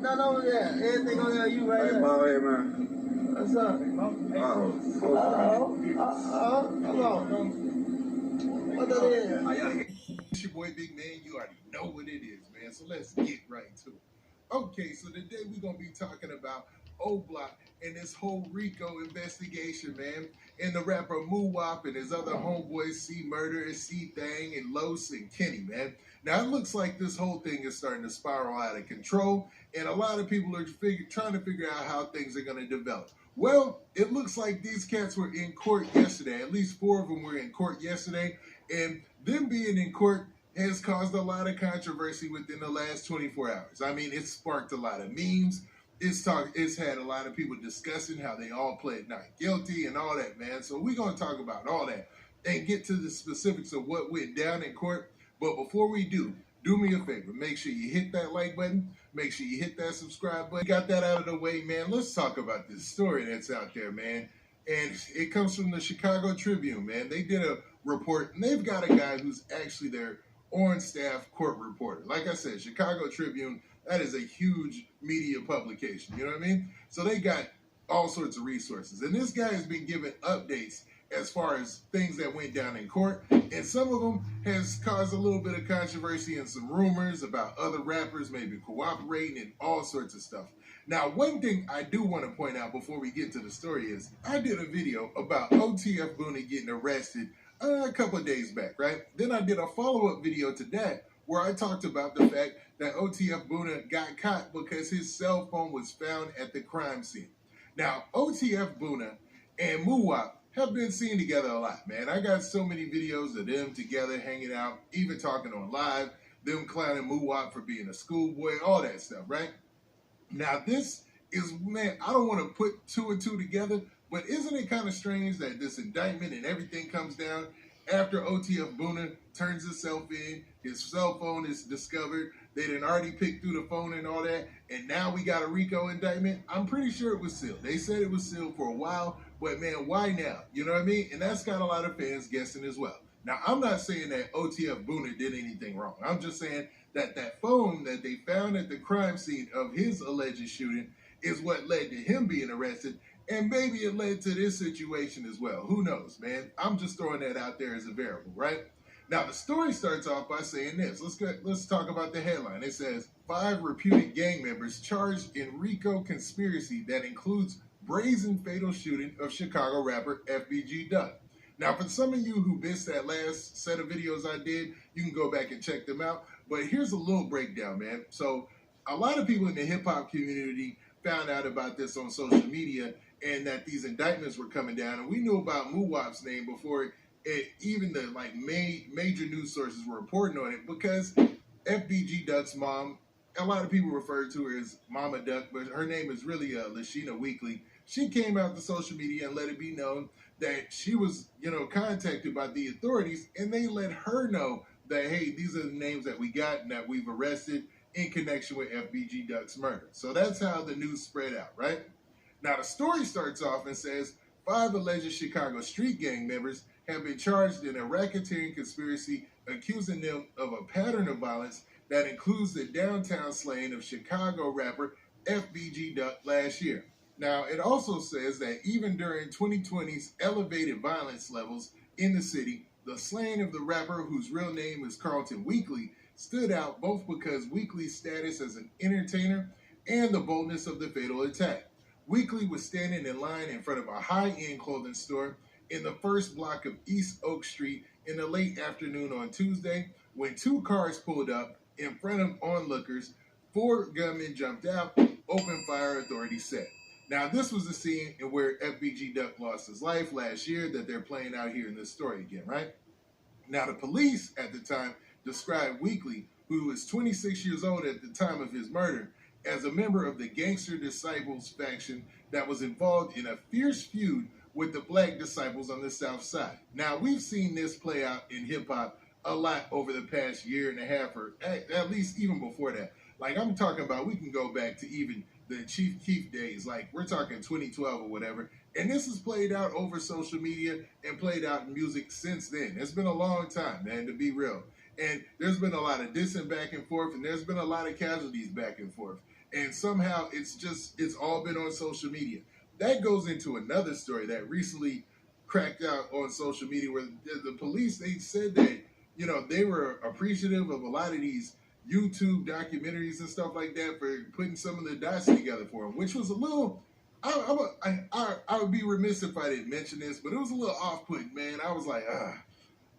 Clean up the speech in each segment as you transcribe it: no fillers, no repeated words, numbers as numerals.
Not only that, everything on there, you right here. Hey, Mo, hey, man. What's up? Hello. What that is? It's your boy Big Man. You already know what it is, man. So let's get right to it. Okay, so today we're going to be talking about Oblock and this whole Rico investigation, man. And the rapper Muwop and his other homeboys, C Murder, C Thang, and Los and Kenny, man. Now, it looks like this whole thing is starting to spiral out of control, and a lot of people are trying to figure out how things are going to develop. Well, it looks like these cats were in court yesterday. At least 4 of them were in court yesterday, and them being in court has caused a lot of controversy within the last 24 hours. I mean, it's sparked a lot of memes. It's had a lot of people discussing how they all pled not guilty and all that, man. So we're going to talk about all that and get to the specifics of what went down in court. But before we do me a favor. Make sure you hit that like button. Make sure you hit that subscribe button. Got that out of the way, man. Let's talk about this story that's out there, man. And it comes from the Chicago Tribune, man. They did a report, and they've got a guy who's actually their on-staff court reporter. Like I said, Chicago Tribune, that is a huge media publication, you know what I mean? So they got all sorts of resources. And this guy has been giving updates as far as things that went down in court. And some of them has caused a little bit of controversy and some rumors about other rappers maybe cooperating and all sorts of stuff. Now, one thing I do want to point out before we get to the story is I did a video about OTF Boona getting arrested a couple of days back, right? Then I did a follow-up video to that where I talked about the fact that OTF Boona got caught because his cell phone was found at the crime scene. Now, OTF Boona and Muwop have been seen together a lot, man. I got so many videos of them together hanging out, even talking on live, them clowning Muwop for being a schoolboy, all that stuff, right? Now, this is, man, I don't want to put 2 and 2 together, but isn't it kind of strange that this indictment and everything comes down after OTF Boona turns himself in, his cell phone is discovered, they done already picked through the phone and all that, and now we got a Rico indictment? I'm pretty sure it was sealed. They said it was sealed for a while, but man, why now? You know what I mean? And that's got a lot of fans guessing as well. Now, I'm not saying that OTF Boona did anything wrong. I'm just saying that that phone that they found at the crime scene of his alleged shooting is what led to him being arrested, and maybe it led to this situation as well. Who knows, man? I'm just throwing that out there as a variable, right? Now, the story starts off by saying this. Let's talk about the headline. It says, 5 reputed gang members charged in Rico conspiracy that includes brazen fatal shooting of Chicago rapper FBG Duck. Now, for some of you who missed that last set of videos I did, you can go back and check them out. But here's a little breakdown, man. So a lot of people in the hip-hop community found out about this on social media and that these indictments were coming down. And we knew about Muwop's name before even the major news sources were reporting on it, because FBG Duck's mom, a lot of people refer to her as Mama Duck, but her name is really Lashina Weekly. She came out to social media and let it be known that she was, contacted by the authorities, and they let her know that, hey, these are the names that we got and that we've arrested in connection with FBG Duck's murder. So that's how the news spread out, right? Now, the story starts off and says 5 alleged Chicago street gang members have been charged in a racketeering conspiracy accusing them of a pattern of violence that includes the downtown slaying of Chicago rapper FBG Duck last year. Now, it also says that even during 2020's elevated violence levels in the city, the slaying of the rapper, whose real name is Carlton Weekly, stood out both because Weekly's status as an entertainer and the boldness of the fatal attack. Weekly was standing in line in front of a high-end clothing store in the first block of East Oak Street in the late afternoon on Tuesday when 2 cars pulled up in front of onlookers. 4 gunmen jumped out, opened fire, authorities said. Now, this was the scene in where FBG Duck lost his life last year that they're playing out here in this story again, right? Now, the police at the time described Weekly, who was 26 years old at the time of his murder, as a member of the Gangster Disciples faction that was involved in a fierce feud with the Black Disciples on the South Side. Now, we've seen this play out in hip-hop a lot over the past year and a half, or at least even before that. Like, I'm talking about, we can go back to even the Chief Keef days, like we're talking 2012 or whatever, and this is played out over social media and played out in music since then. It's been a long time, man, to be real. And there's been a lot of dissing back and forth, and there's been a lot of casualties back and forth. and somehow it's all been on social media. That goes into another story that recently cracked out on social media where the police, they said that, you know, they were appreciative of a lot of these YouTube documentaries and stuff like that for putting some of the dots together for them, which was a little. I would be remiss if I didn't mention this, but it was a little off-putting, man. I was like,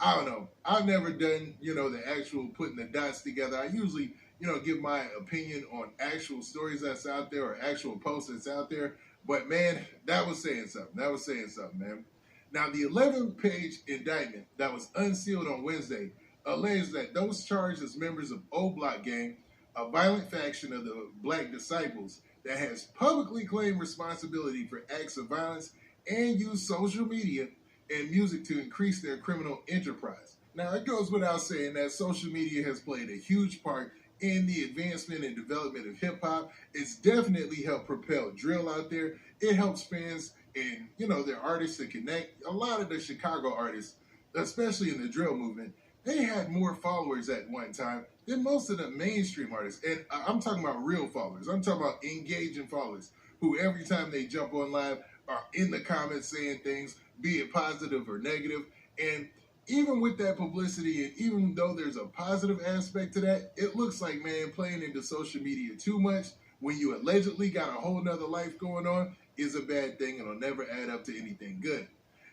I don't know. I've never done, you know, the actual putting the dots together. I usually, you know, give my opinion on actual stories that's out there or actual posts that's out there. But man, that was saying something. That was saying something, man. Now, the 11-page indictment that was unsealed on Wednesday alleged that those charged as members of Oblock gang, a violent faction of the Black Disciples that has publicly claimed responsibility for acts of violence and used social media and music to increase their criminal enterprise. Now, it goes without saying that social media has played a huge part in the advancement and development of hip-hop. It's definitely helped propel drill out there. It helps fans and, you know, their artists to connect. A lot of the Chicago artists, especially in the drill movement, they had more followers at one time than most of the mainstream artists. And I'm talking about real followers. I'm talking about engaging followers who every time they jump on live are in the comments saying things, be it positive or negative. And even with that publicity, and even though there's a positive aspect to that, it looks like, man, playing into social media too much when you allegedly got a whole nother life going on is a bad thing and will never add up to anything good.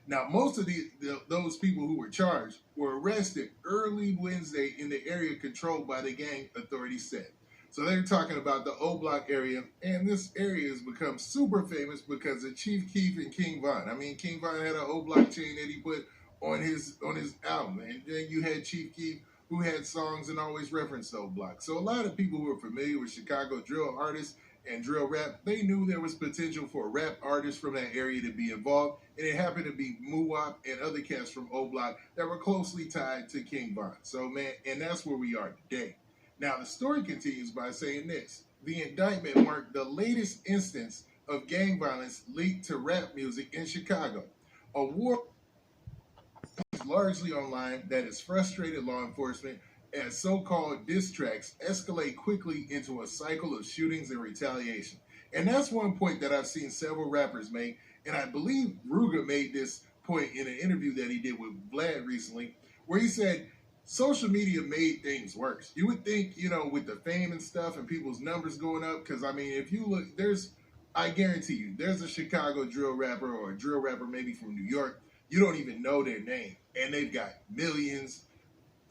Now, most of those people who were charged were arrested early Wednesday in the area controlled by the gang, authorities said. So they're talking about the Oblock area, and this area has become super famous because of Chief Keef and King Von. I mean, King Von had an Oblock chain that he put on his album, and then you had Chief Keef who had songs and always referenced Oblock. So a lot of people who are familiar with Chicago drill artists and drill rap, they knew there was potential for rap artists from that area to be involved, and it happened to be Muwop and other cats from Oblock that were closely tied to King Von. So, man, and that's where we are today. Now, the story continues by saying this. The indictment marked the latest instance of gang violence linked to rap music in Chicago. A war largely online that has frustrated law enforcement as so-called diss tracks escalate quickly into a cycle of shootings and retaliation. And that's one point that I've seen several rappers make, and I believe Ruger made this point in an interview that he did with Vlad recently, where he said social media made things worse. You would think, you know, with the fame and stuff and people's numbers going up, because I mean, if you look, I guarantee you, there's a Chicago drill rapper or a drill rapper maybe from New York, you don't even know their name, and they've got millions,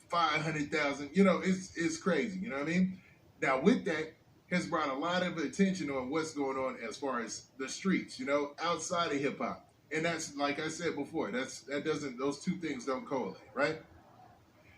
500,000, you know, it's crazy, you know what I mean? Now, with that, has brought a lot of attention on what's going on as far as the streets, you know, outside of hip hop. And that's, like I said before, those two things don't correlate, right?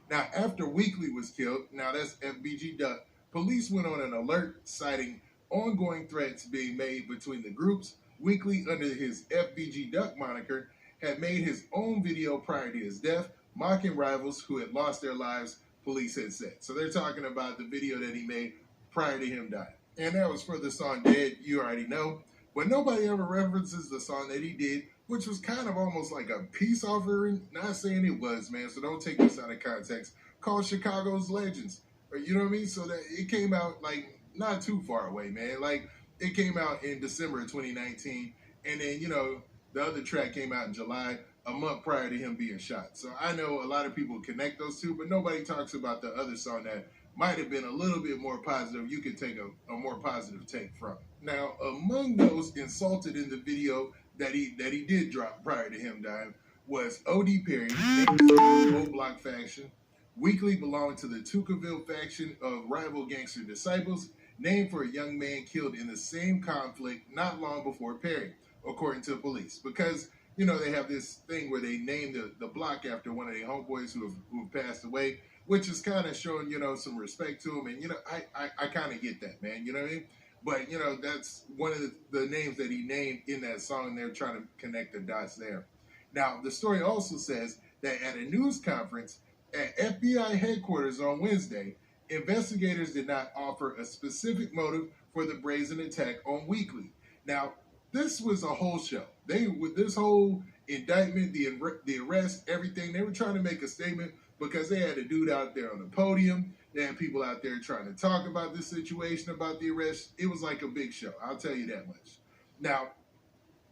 Now, after Weekly was killed, now that's FBG Duck, police went on an alert citing ongoing threats being made between the groups. Weekly, under his FBG Duck moniker, had made his own video prior to his death, mocking rivals who had lost their lives, police had said. So they're talking about the video that he made prior to him dying. And that was for the song Dead, you already know. But nobody ever references the song that he did, which was kind of almost like a peace offering. Not saying it was, man, so don't take this out of context. Called Chicago's Legends. You know what I mean? So that it came out, like, not too far away, man. Like, it came out in December of 2019. And then, you know, the other track came out in July, a month prior to him being shot. So I know a lot of people connect those two, but nobody talks about the other song that might have been a little bit more positive. You could take a more positive take from. Now, among those insulted in the video that he did drop prior to him dying was O.D. Perry, Oblock faction. Weekly belonged to the Tuckerville faction of rival gangster disciples, named for a young man killed in the same conflict not long before Perry, according to police. Because, you know, they have this thing where they name the block after one of their homeboys who have passed away, which is kind of showing, you know, some respect to him. And, you know, I kind of get that, man. You know what I mean? But, you know, that's one of the names that he named in that song, and they're trying to connect the dots there. Now, the story also says that at a news conference at FBI headquarters on Wednesday, investigators did not offer a specific motive for the brazen attack on Weekly. Now, this was a whole show. With this whole indictment, the arrest, everything, they were trying to make a statement because they had a dude out there on the podium. They had people out there trying to talk about this situation, about the arrest. It was like a big show. I'll tell you that much. Now,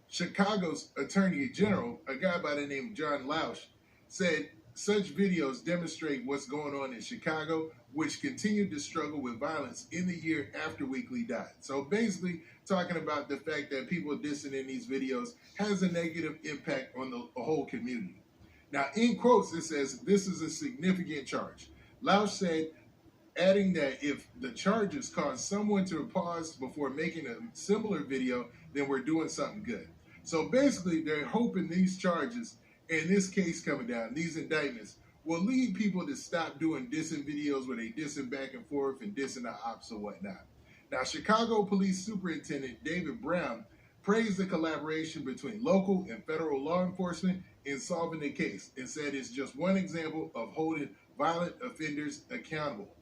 Chicago's Attorney General, a guy by the name of John Lausch, said such videos demonstrate what's going on in Chicago, which continued to struggle with violence in the year after Weekly died. So basically, talking about the fact that people dissing in these videos has a negative impact on the whole community. Now, in quotes, it says, "This is a significant charge." Lausch said, adding that if the charges cause someone to pause before making a similar video, then we're doing something good. So basically, they're hoping these charges, in this case coming down, these indictments, will lead people to stop doing dissing videos where they dissing back and forth and dissing the ops or whatnot. Now, Chicago Police Superintendent David Brown praised the collaboration between local and federal law enforcement in solving the case and said it's just one example of holding violent offenders accountable.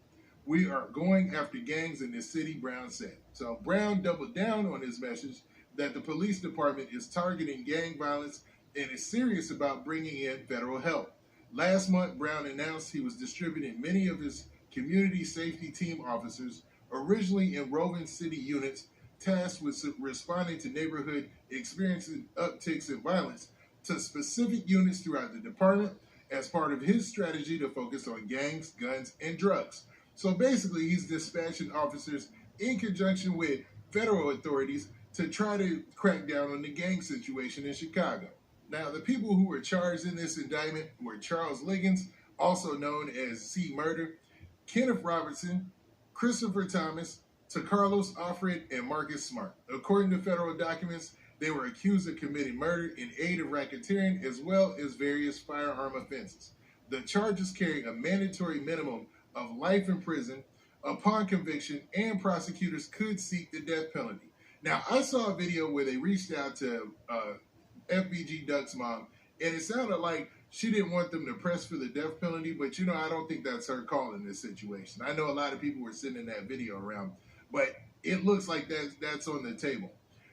"We are going after gangs in this city," Brown said. So Brown doubled down on his message that the police department is targeting gang violence and is serious about bringing in federal help. Last month, Brown announced he was distributing many of his community safety team officers, originally in roving city units tasked with responding to neighborhood experiencing upticks in violence, to specific units throughout the department as part of his strategy to focus on gangs, guns, and drugs. So basically, he's dispatching officers in conjunction with federal authorities to try to crack down on the gang situation in Chicago. Now, the people who were charged in this indictment were Charles Liggins, also known as C. Murder, Kenneth Robertson, Christopher Thomas, Carlos Alfred, and Marcus Smart. According to federal documents, they were accused of committing murder in aid of racketeering as well as various firearm offenses. The charges carry a mandatory minimum of life in prison upon conviction, and prosecutors could seek the death penalty. Now, I saw a video where they reached out to FBG Duck's mom, and it sounded like she didn't want them to press for the death penalty, but I don't think that's her call in this situation. I know a lot of people were sending that video around, but it looks like that's on the table.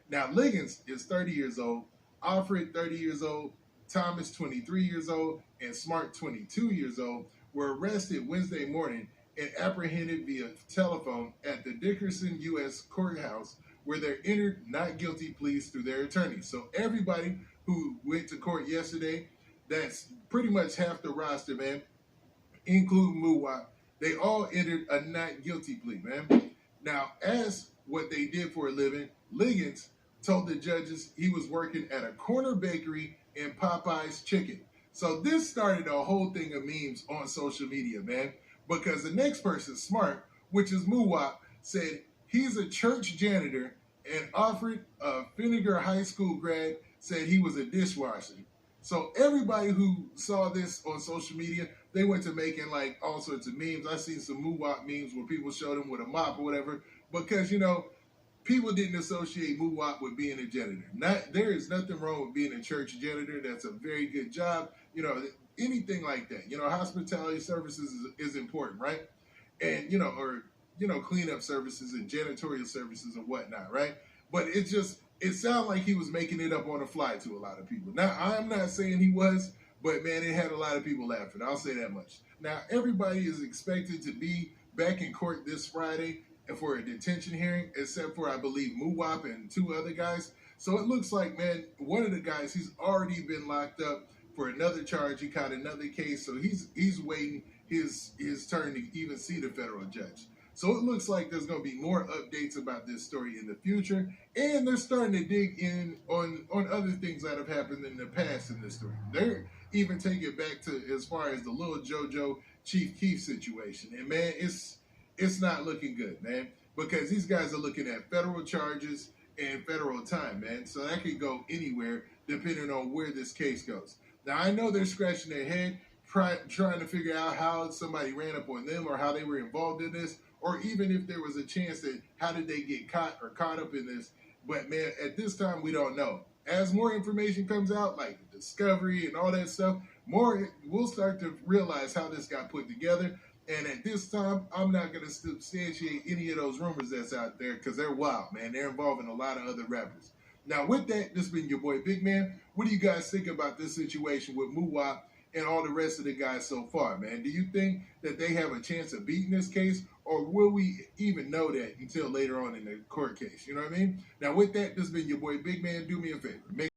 Now, Liggins is 30 years old, Alfred 30 years old, Thomas 23 years old, and Smart 22 years old were arrested Wednesday morning and apprehended via telephone at the Dickerson U.S. Courthouse, where they entered not guilty pleas through their attorneys. So everybody who went to court yesterday, that's pretty much half the roster, man, including Muwop, they all entered a not guilty plea, man. Now, as what they did for a living, Liggins told the judges he was working at a corner bakery in Popeye's Chicken. So this started a whole thing of memes on social media, man, because the next person, Smart, which is Muwop, said he's a church janitor, and Alfred, a Finnegar High School grad, said he was a dishwasher. So everybody who saw this on social media, they went to making like all sorts of memes. I seen some Muwop memes where people showed him with a mop or whatever, because, people didn't associate Muwop with being a janitor. There is nothing wrong with being a church janitor. That's a very good job. Anything like that. Hospitality services is important, right? And, cleanup services and janitorial services and whatnot, right? But it sounded like he was making it up on the fly to a lot of people. Now, I'm not saying he was, but, man, it had a lot of people laughing. I'll say that much. Now, everybody is expected to be back in court this Friday for a detention hearing, except for, I believe, Muwop and two other guys. So it looks like, man, one of the guys, he's already been locked up for another charge. He caught another case, so he's waiting his turn to even see the federal judge. So it looks like there's going to be more updates about this story in the future, and they're starting to dig in on other things that have happened in the past in this story. They're even taking it back to as far as the little JoJo Chief Keef situation, and man, it's not looking good, man, because these guys are looking at federal charges and federal time, man. So that could go anywhere depending on where this case goes. Now, I know they're scratching their head trying to figure out how somebody ran up on them or how they were involved in this, or even if there was a chance that how did they get caught up in this. But, man, at this time, we don't know. As more information comes out, like the discovery and all that stuff, we'll start to realize how this got put together. And at this time, I'm not going to substantiate any of those rumors that's out there because they're wild, man. They're involving a lot of other rappers. Now, with that, this has been your boy Big Man. What do you guys think about this situation with Muwop and all the rest of the guys so far, man. Do you think that they have a chance of beating this case, or will we even know that until later on in the court case? You know what I mean? Now, with that, this has been your boy Big Man. Do me a favor.